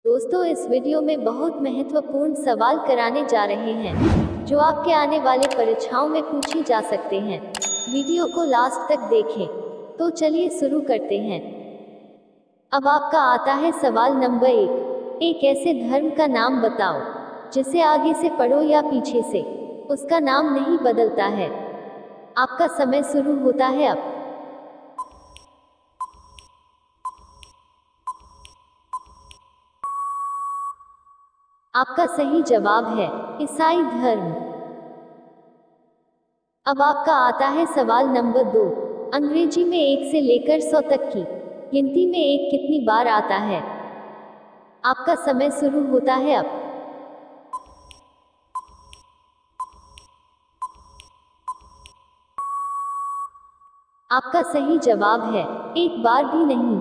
दोस्तों, इस वीडियो में बहुत महत्वपूर्ण सवाल कराने जा रहे हैं जो आपके आने वाले परीक्षाओं में पूछे जा सकते हैं। वीडियो को लास्ट तक देखें। तो चलिए शुरू करते हैं। अब आपका आता है सवाल नंबर 1। एक ऐसे धर्म का नाम बताओ जिसे आगे से पढ़ो या पीछे से उसका नाम नहीं बदलता है। आपका समय शुरू होता है अब। आपका सही जवाब है ईसाई धर्म। अब आपका आता है सवाल नंबर 2। अंग्रेजी में 1 से लेकर 100 तक की गिनती में 1 कितनी बार आता है। आपका समय शुरू होता है अब। आपका सही जवाब है 1 बार भी नहीं।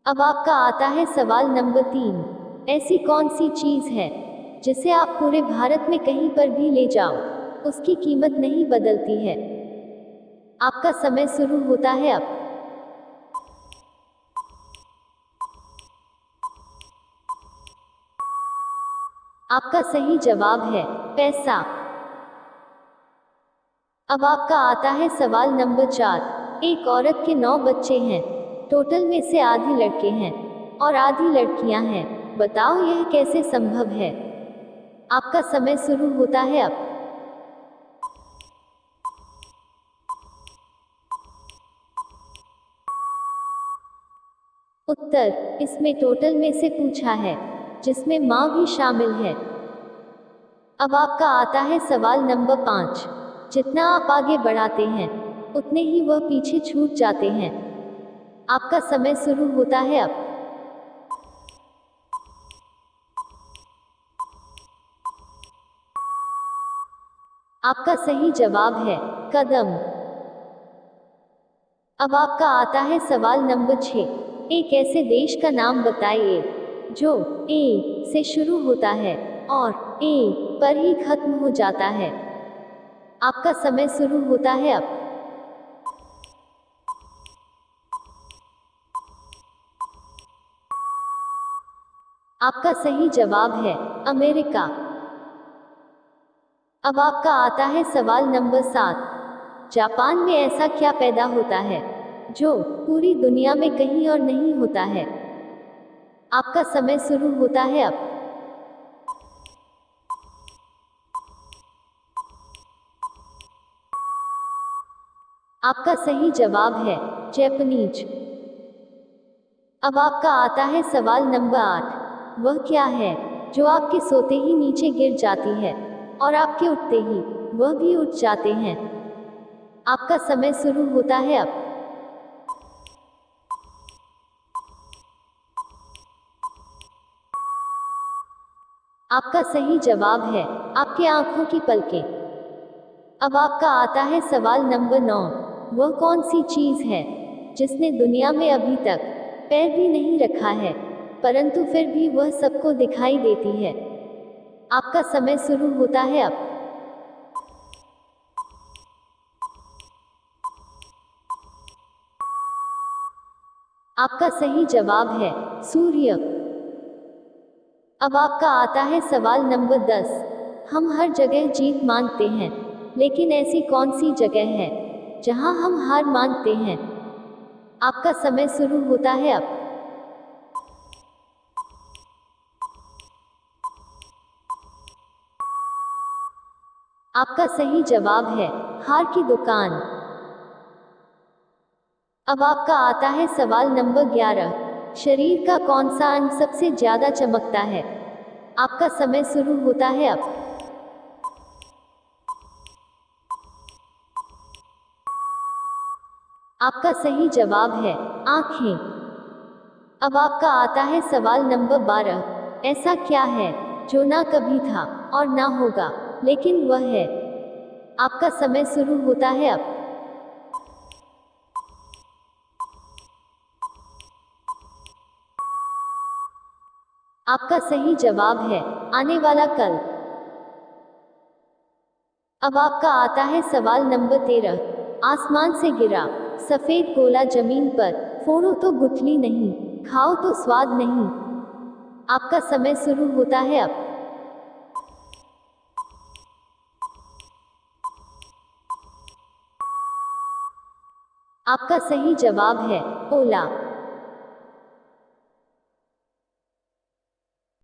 अब आपका आता है सवाल नंबर 3। ऐसी कौन सी चीज है जिसे आप पूरे भारत में कहीं पर भी ले जाओ उसकी कीमत नहीं बदलती है। आपका समय शुरू होता है अब। आपका सही जवाब है पैसा। अब आपका आता है सवाल नंबर 4। एक औरत के 9 बच्चे हैं। टोटल में से आधी लड़के हैं और आधी लड़कियां हैं। बताओ यह कैसे संभव है। आपका समय शुरू होता है अब। उत्तर इसमें टोटल में से पूछा है जिसमें माँ भी शामिल है। अब आपका आता है सवाल नंबर 5। जितना आप आगे बढ़ाते हैं उतने ही वह पीछे छूट जाते हैं। आपका समय शुरू होता है अब। आपका सही जवाब है कदम। अब आपका आता है सवाल नंबर 6। एक ऐसे देश का नाम बताइए जो ए से शुरू होता है और ए पर ही खत्म हो जाता है। आपका समय शुरू होता है अब। आपका सही जवाब है अमेरिका। अब आपका आता है सवाल नंबर 7। जापान में ऐसा क्या पैदा होता है जो पूरी दुनिया में कहीं और नहीं होता है। आपका समय शुरू होता है अब। आपका सही जवाब है जैपनीज। अब आपका आता है सवाल नंबर 8। वह क्या है जो आपके सोते ही नीचे गिर जाती है और आपके उठते ही वह भी उठ जाते हैं। आपका समय शुरू होता है अब। आपका सही जवाब है आपके आंखों की पलकें। अब आपका आता है सवाल नंबर 9। वह कौन सी चीज है जिसने दुनिया में अभी तक पैर भी नहीं रखा है परंतु फिर भी वह सबको दिखाई देती है। आपका समय शुरू होता है अब। आपका सही जवाब है सूर्य। अब आपका आता है सवाल नंबर 10। हम हर जगह जीत मानते हैं लेकिन ऐसी कौन सी जगह है जहां हम हार मानते हैं। आपका समय शुरू होता है अब। आपका सही जवाब है हार की दुकान। अब आपका आता है सवाल नंबर 11। शरीर का कौन सा अंग सबसे ज्यादा चमकता है। आपका समय शुरू होता है अब। आपका सही जवाब है आंखें। अब आपका आता है सवाल नंबर 12। ऐसा क्या है जो ना कभी था और ना होगा लेकिन वह है। आपका समय शुरू होता है अब। आपका सही जवाब है आने वाला कल। अब आपका आता है सवाल नंबर 13। आसमान से गिरा सफेद गोला जमीन पर फोड़ो तो गुठली नहीं। खाओ तो स्वाद नहीं। आपका समय शुरू होता है अब। आपका सही जवाब है ओला।